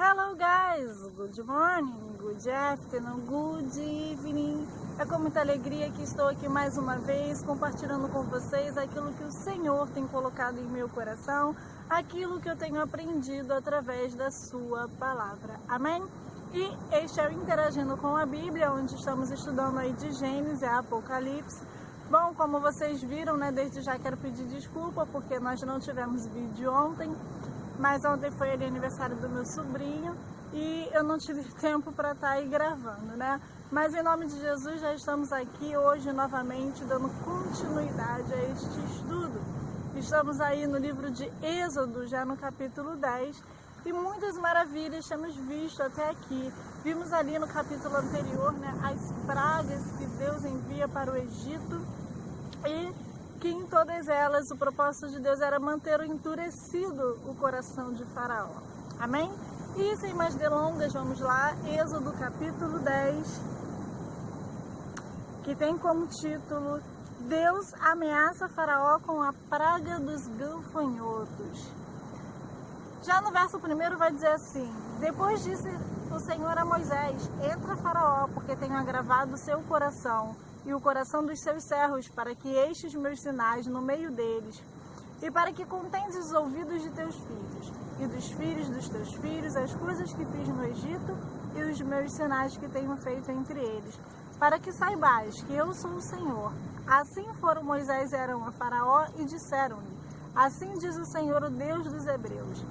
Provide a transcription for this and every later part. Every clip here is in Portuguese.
Hello guys, good morning, good afternoon, good evening. É com muita alegria que estou aqui mais uma vez compartilhando com vocês aquilo que o Senhor tem colocado em meu coração, aquilo que eu tenho aprendido através da sua palavra. Amém? E este é o Interagindo com a Bíblia, onde estamos estudando aí de Gênesis a Apocalipse. Bom, como vocês viram, né, desde já quero pedir desculpa porque nós não tivemos vídeo ontem. Mas ontem foi o aniversário do meu sobrinho e eu não tive tempo para estar aí gravando, né? Mas em nome de Jesus já estamos aqui hoje novamente dando continuidade a este estudo. Estamos aí no livro de Êxodo, já no capítulo 10, e muitas maravilhas temos visto até aqui. Vimos ali no capítulo anterior, né, as pragas que Deus envia para o Egito e que em todas elas o propósito de Deus era manter endurecido o coração de Faraó. Amém? E sem mais delongas, vamos lá, Êxodo capítulo 10, que tem como título: Deus ameaça Faraó com a praga dos gafanhotos. Já no verso 1 vai dizer assim: Depois disse o Senhor a Moisés: Entra Faraó, porque tenho agravado o seu coração e o coração dos seus servos, para que estes meus sinais no meio deles, e para que contendes os ouvidos de teus filhos, e dos filhos dos teus filhos, as coisas que fiz no Egito, e os meus sinais que tenho feito entre eles, para que saibais que eu sou o Senhor. Assim foram Moisés e Arão a Faraó, e disseram-lhe: Assim diz o Senhor, o Deus dos Hebreus: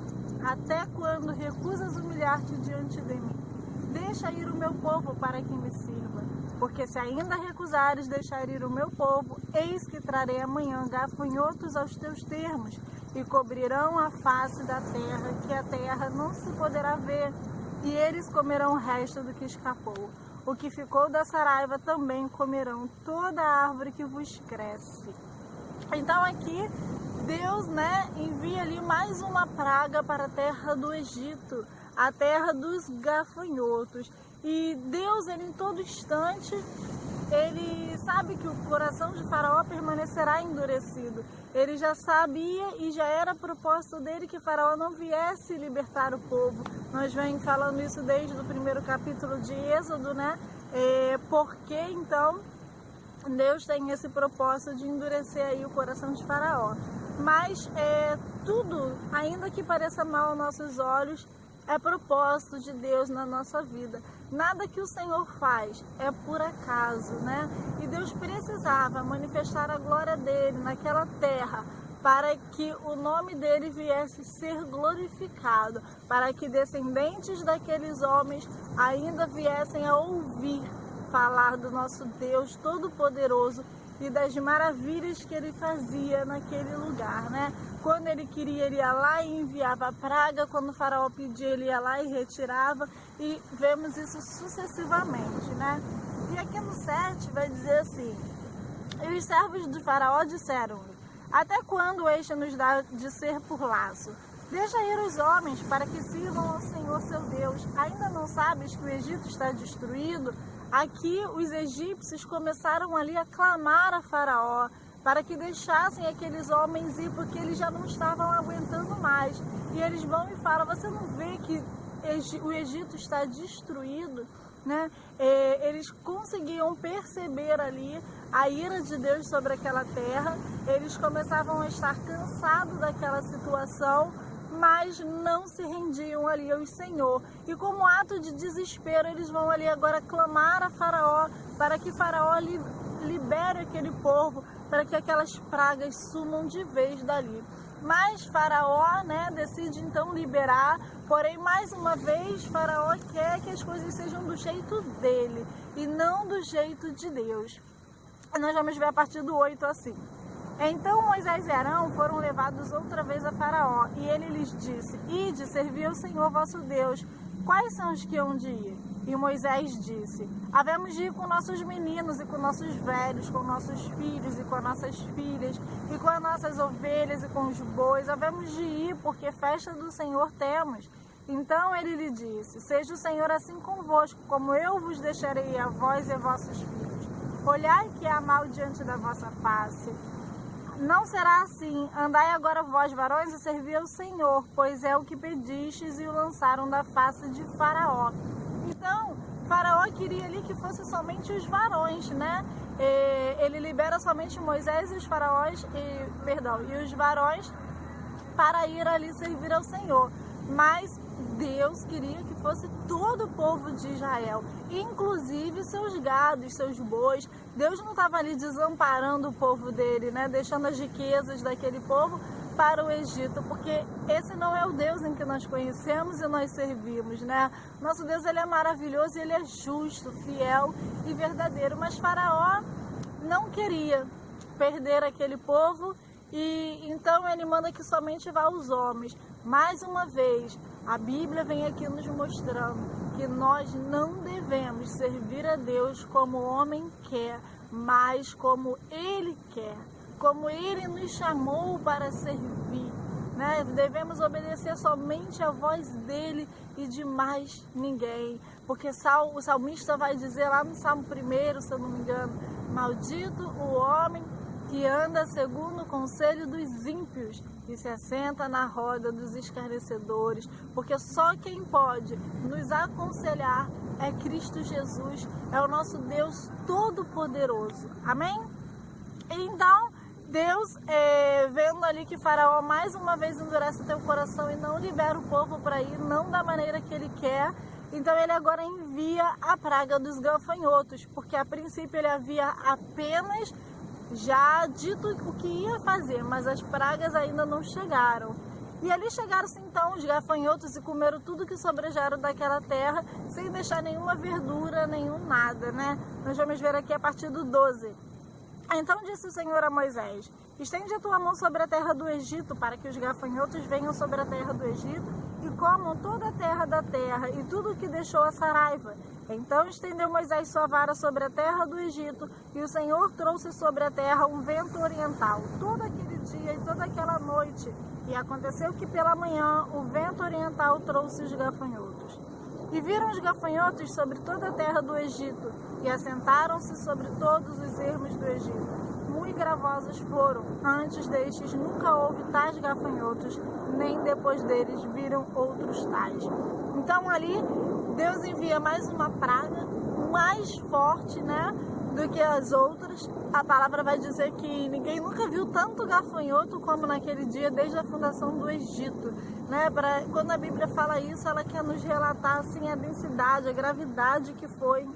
Até quando recusas humilhar-te diante de mim? Deixa ir o meu povo para que me sirva. Porque se ainda recusares deixar ir o meu povo, eis que trarei amanhã gafanhotos aos teus termos, e cobrirão a face da terra, que a terra não se poderá ver, e eles comerão o resto do que escapou. O que ficou da saraiva também comerão toda a árvore que vos cresce. Então aqui Deus, envia ali mais uma praga para a terra do Egito, a terra dos gafanhotos. E Deus, ele em todo instante, ele sabe que o coração de Faraó permanecerá endurecido. Ele já sabia e já era propósito dele que Faraó não viesse libertar o povo. Nós vem falando isso desde o primeiro capítulo de Êxodo, né? Porque então Deus tem esse propósito de endurecer aí o coração de Faraó. Mas tudo, ainda que pareça mal aos nossos olhos, é propósito de Deus na nossa vida. Nada que o Senhor faz é por acaso, né? E Deus precisava manifestar a glória dele naquela terra para que o nome dele viesse ser glorificado, para que descendentes daqueles homens ainda viessem a ouvir falar do nosso Deus Todo-Poderoso e das maravilhas que ele fazia naquele lugar, né? Quando ele queria, ele ia lá e enviava a praga. Quando o Faraó pedia, ele ia lá e retirava. E vemos isso sucessivamente, né? E aqui no 7 vai dizer assim: E os servos de Faraó disseram-lhe: Até quando este nos dá de ser por laço? Deixa ir os homens para que sirvam ao Senhor seu Deus. Ainda não sabes que o Egito está destruído? Aqui os egípcios começaram ali a clamar a Faraó para que deixassem aqueles homens ir, porque eles já não estavam aguentando mais. E eles vão e falam: você não vê que o Egito está destruído? Né? Eles conseguiam perceber ali a ira de Deus sobre aquela terra. Eles começavam a estar cansados daquela situação, mas não se rendiam ali ao Senhor. E como ato de desespero, eles vão ali agora clamar a Faraó, para que Faraó libere aquele povo, para que aquelas pragas sumam de vez dali. Mas Faraó, decide então liberar, porém mais uma vez Faraó quer que as coisas sejam do jeito dele e não do jeito de Deus. Nós vamos ver a partir do 8 assim: Então Moisés e Arão foram levados outra vez a Faraó, e ele lhes disse: Ide, servi ao Senhor vosso Deus. Quais são os que hão de ir? E Moisés disse: Havemos de ir com nossos meninos e com nossos velhos, com nossos filhos e com nossas filhas, e com as nossas ovelhas e com os bois. Havemos de ir, porque festa do Senhor temos. Então ele lhe disse: Seja o Senhor assim convosco, como eu vos deixarei a vós e a vossos filhos. Olhai que há mal diante da vossa face. não será assim, andai agora vós varões e servi ao Senhor, pois é o que pedistes, e o lançaram da face de Faraó. Então, Faraó queria ali que fosse somente os varões, né? Ele libera somente Moisés e os faraós, e os varões para ir ali servir ao Senhor. Mas Deus queria que fosse todo o povo de Israel, inclusive seus gados, seus bois. Deus não estava ali desamparando o povo dele, né? Deixando as riquezas daquele povo para o Egito, porque esse não é o Deus em que nós conhecemos e nós servimos, né? Nosso Deus, ele é maravilhoso, ele é justo, fiel e verdadeiro, mas Faraó não queria perder aquele povo, e então ele manda que somente vá os homens. Mais uma vez, a Bíblia vem aqui nos mostrando que nós não devemos servir a Deus como o homem quer, mas como Ele quer, como Ele nos chamou para servir, né? Devemos obedecer somente à voz dEle e de mais ninguém, porque o salmista vai dizer lá no Salmo 1, se eu não me engano: maldito o homem que anda segundo o conselho dos ímpios e se assenta na roda dos escarnecedores, porque só quem pode nos aconselhar é Cristo Jesus, é o nosso Deus Todo-Poderoso. Amém? Então, Deus, vendo ali que Faraó mais uma vez endurece o teu coração e não libera o povo para ir, não da maneira que ele quer, então ele agora envia a praga dos gafanhotos, porque a princípio ele havia apenas já dito o que ia fazer, mas as pragas ainda não chegaram. E ali chegaram-se então os gafanhotos e comeram tudo que sobrejaram daquela terra, sem deixar nenhuma verdura, nenhum nada, né? Nós vamos ver aqui a partir do 12. Então disse o Senhor a Moisés: estende a tua mão sobre a terra do Egito, para que os gafanhotos venham sobre a terra do Egito e comam toda a terra da terra e tudo o que deixou a saraiva. Então estendeu Moisés sua vara sobre a terra do Egito, e o Senhor trouxe sobre a terra um vento oriental, todo aquele dia e toda aquela noite. E aconteceu que pela manhã o vento oriental trouxe os gafanhotos. E viram os gafanhotos sobre toda a terra do Egito, e assentaram-se sobre todos os ermos do Egito. Muito gravosos foram, antes destes nunca houve tais gafanhotos, nem depois deles viram outros tais. Então ali Deus envia mais uma praga, mais forte, né, do que as outras. A palavra vai dizer que ninguém nunca viu tanto gafanhoto como naquele dia, desde a fundação do Egito, né? Quando a Bíblia fala isso, ela quer nos relatar assim a densidade, a gravidade que foi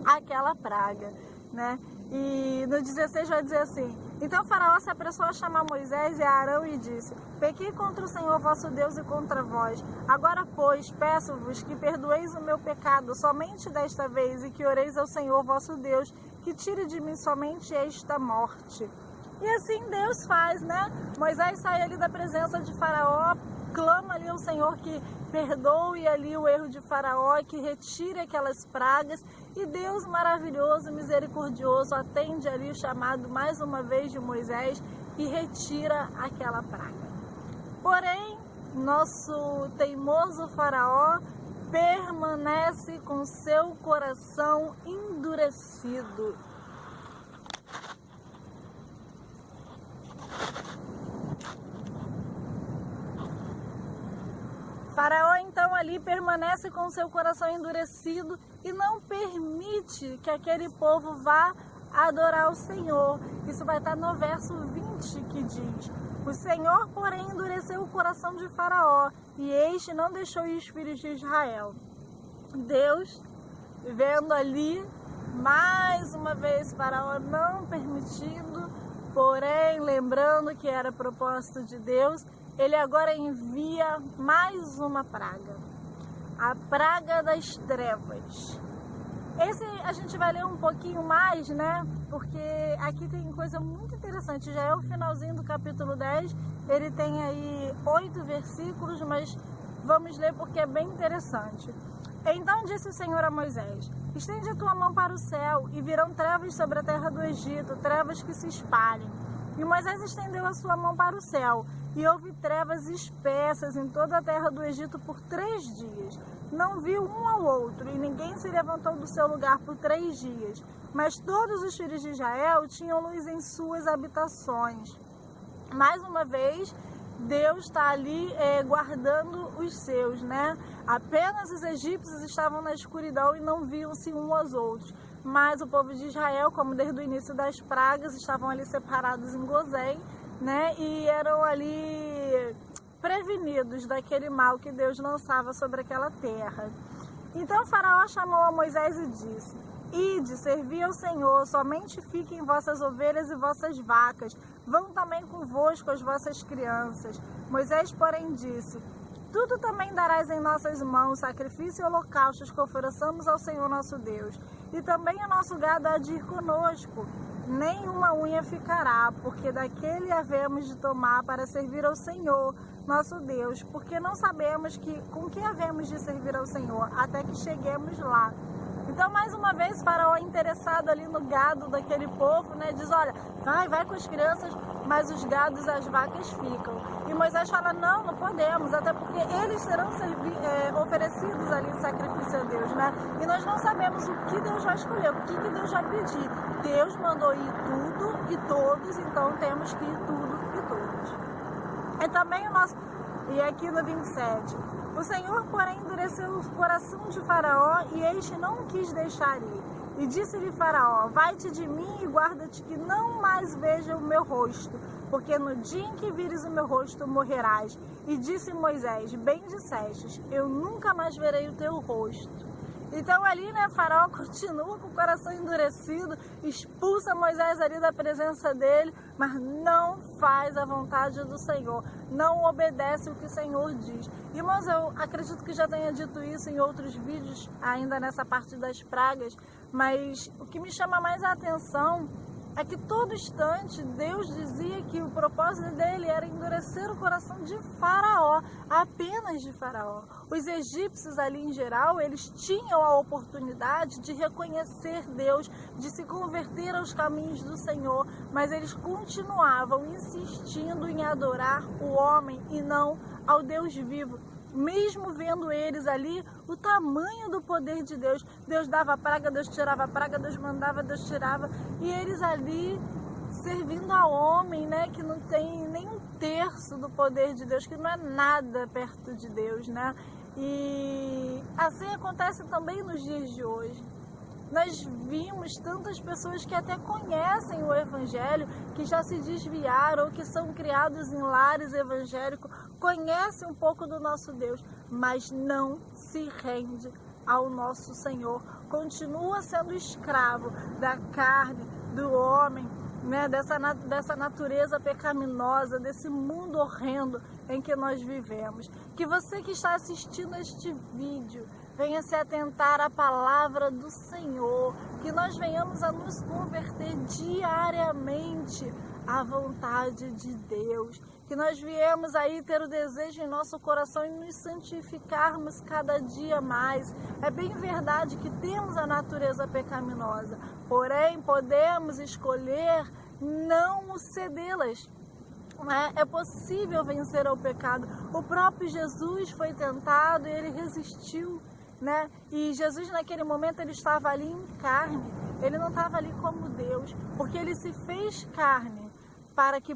aquela praga, né? E no 16 vai dizer assim: então Faraó se apressou a chamar Moisés e Arão e disse: pequei contra o Senhor vosso Deus e contra vós. Agora, pois, peço-vos que perdoeis o meu pecado somente desta vez, e que oreis ao Senhor vosso Deus, que tire de mim somente esta morte. E assim Deus faz, né? Moisés sai ali da presença de Faraó, clama ali ao Senhor que perdoe ali o erro de Faraó, que retire aquelas pragas, e Deus maravilhoso, misericordioso, atende ali o chamado mais uma vez de Moisés e retira aquela praga. Porém, nosso teimoso Faraó permanece com seu coração endurecido. Faraó então ali permanece com seu coração endurecido e não permite que aquele povo vá adorar o Senhor. Isso vai estar no verso 20, que diz: o Senhor, porém, endureceu o coração de Faraó, e este não deixou ir os filhos de Israel. Deus, vendo ali, mais uma vez, Faraó não permitindo, porém, lembrando que era propósito de Deus, ele agora envia mais uma praga, a praga das trevas. Esse a gente vai ler um pouquinho mais, né? Porque aqui tem coisa muito interessante. Já é o finalzinho do capítulo 10, ele tem aí 8 versículos, mas vamos ler porque é bem interessante. Então disse o Senhor a Moisés: estende a tua mão para o céu, e virão trevas sobre a terra do Egito, trevas que se espalhem. E Moisés estendeu a sua mão para o céu, e houve trevas espessas em toda a terra do Egito por 3 dias. Não viu um ao outro, e ninguém se levantou do seu lugar por 3 dias. Mas todos os filhos de Israel tinham luz em suas habitações. Mais uma vez, Deus está ali guardando os seus, né? Apenas os egípcios estavam na escuridão e não viam-se uns aos outros. Mas o povo de Israel, como desde o início das pragas, estavam ali separados em Gozém, né? E eram ali prevenidos daquele mal que Deus lançava sobre aquela terra. Então Faraó chamou a Moisés e disse: Ide, servi ao Senhor, somente fiquem vossas ovelhas e vossas vacas, vão também convosco as vossas crianças. Moisés, porém, disse: Tudo também darás em nossas mãos, sacrifício e holocaustos que ofereçamos ao Senhor nosso Deus. E também o nosso gado há de ir conosco, nem uma unha ficará, porque daquele havemos de tomar para servir ao Senhor nosso Deus, porque não sabemos com que havemos de servir ao Senhor, até que cheguemos lá. Então, mais uma vez, Faraó interessado ali no gado daquele povo, né, diz: olha, vai com as crianças, mas os gados e as vacas ficam. E Moisés fala: não podemos, até porque eles serão oferecidos ali em sacrifício a Deus, né? E nós não sabemos o que Deus vai escolher, o que Deus vai pedir. Deus mandou ir tudo e todos, então temos que ir tudo e todos. É também o nosso... E aqui no 27... O Senhor, porém, endureceu o coração de Faraó, e este não o quis deixar ir. E disse-lhe Faraó: Vai-te de mim e guarda-te que não mais veja o meu rosto, porque no dia em que vires o meu rosto morrerás. E disse Moisés: Bem dissestes, eu nunca mais verei o teu rosto. Então ali, né, Faraó continua com o coração endurecido, expulsa Moisés ali da presença dele, mas não faz a vontade do Senhor, não obedece o que o Senhor diz. Irmãos, eu acredito que já tenha dito isso em outros vídeos, ainda nessa parte das pragas, mas o que me chama mais a atenção é que todo instante Deus dizia que o propósito dele era endurecer o coração de Faraó, apenas de Faraó. Os egípcios ali em geral, eles tinham a oportunidade de reconhecer Deus, de se converter aos caminhos do Senhor, mas eles continuavam insistindo em adorar o homem e não ao Deus vivo. Mesmo vendo eles ali o tamanho do poder de Deus, Deus dava praga, Deus tirava praga, Deus mandava, Deus tirava, e eles ali servindo a homem, né, que não tem nem 1/3 do poder de Deus, que não é nada perto de Deus, né? E assim acontece também nos dias de hoje. Nós vimos tantas pessoas que até conhecem o Evangelho, que já se desviaram ou que são criados em lares evangélicos, conhecem um pouco do nosso Deus, mas não se rende ao nosso Senhor. Continua sendo escravo da carne, do homem, né, dessa natureza pecaminosa, desse mundo horrendo em que nós vivemos. Que você que está assistindo este vídeo venha se atentar à palavra do Senhor, que nós venhamos a nos converter diariamente à vontade de Deus, que nós viemos aí ter o desejo em nosso coração e nos santificarmos cada dia mais. É bem verdade que temos a natureza pecaminosa, porém podemos escolher não cedê-las. É possível vencer ao pecado. O próprio Jesus foi tentado e ele resistiu, né? E Jesus naquele momento ele estava ali em carne, ele não estava ali como Deus, porque ele se fez carne para que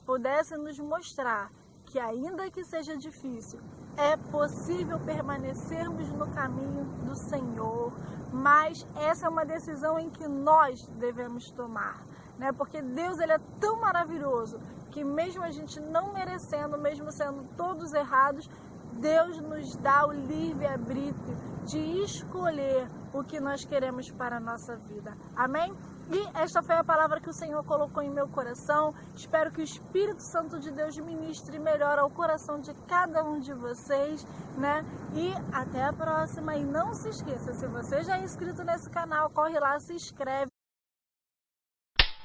pudesse nos mostrar que ainda que seja difícil, é possível permanecermos no caminho do Senhor, mas essa é uma decisão em que nós devemos tomar, né? Porque Deus ele é tão maravilhoso que mesmo a gente não merecendo, mesmo sendo todos errados, Deus nos dá o livre-arbítrio de escolher o que nós queremos para a nossa vida. Amém? E esta foi a palavra que o Senhor colocou em meu coração. Espero que o Espírito Santo de Deus ministre melhor ao coração de cada um de vocês, né? E até a próxima. E não se esqueça, se você já é inscrito nesse canal, corre lá, se inscreve.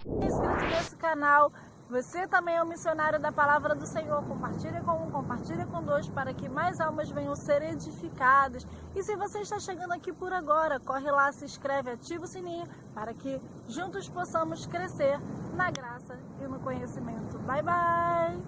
Inscrito nesse canal, você também é um missionário da palavra do Senhor. Compartilha com um, compartilha com dois, para que mais almas venham ser edificadas. E se você está chegando aqui por agora, corre lá, se inscreve, ativa o sininho, para que juntos possamos crescer na graça e no conhecimento. Bye, bye!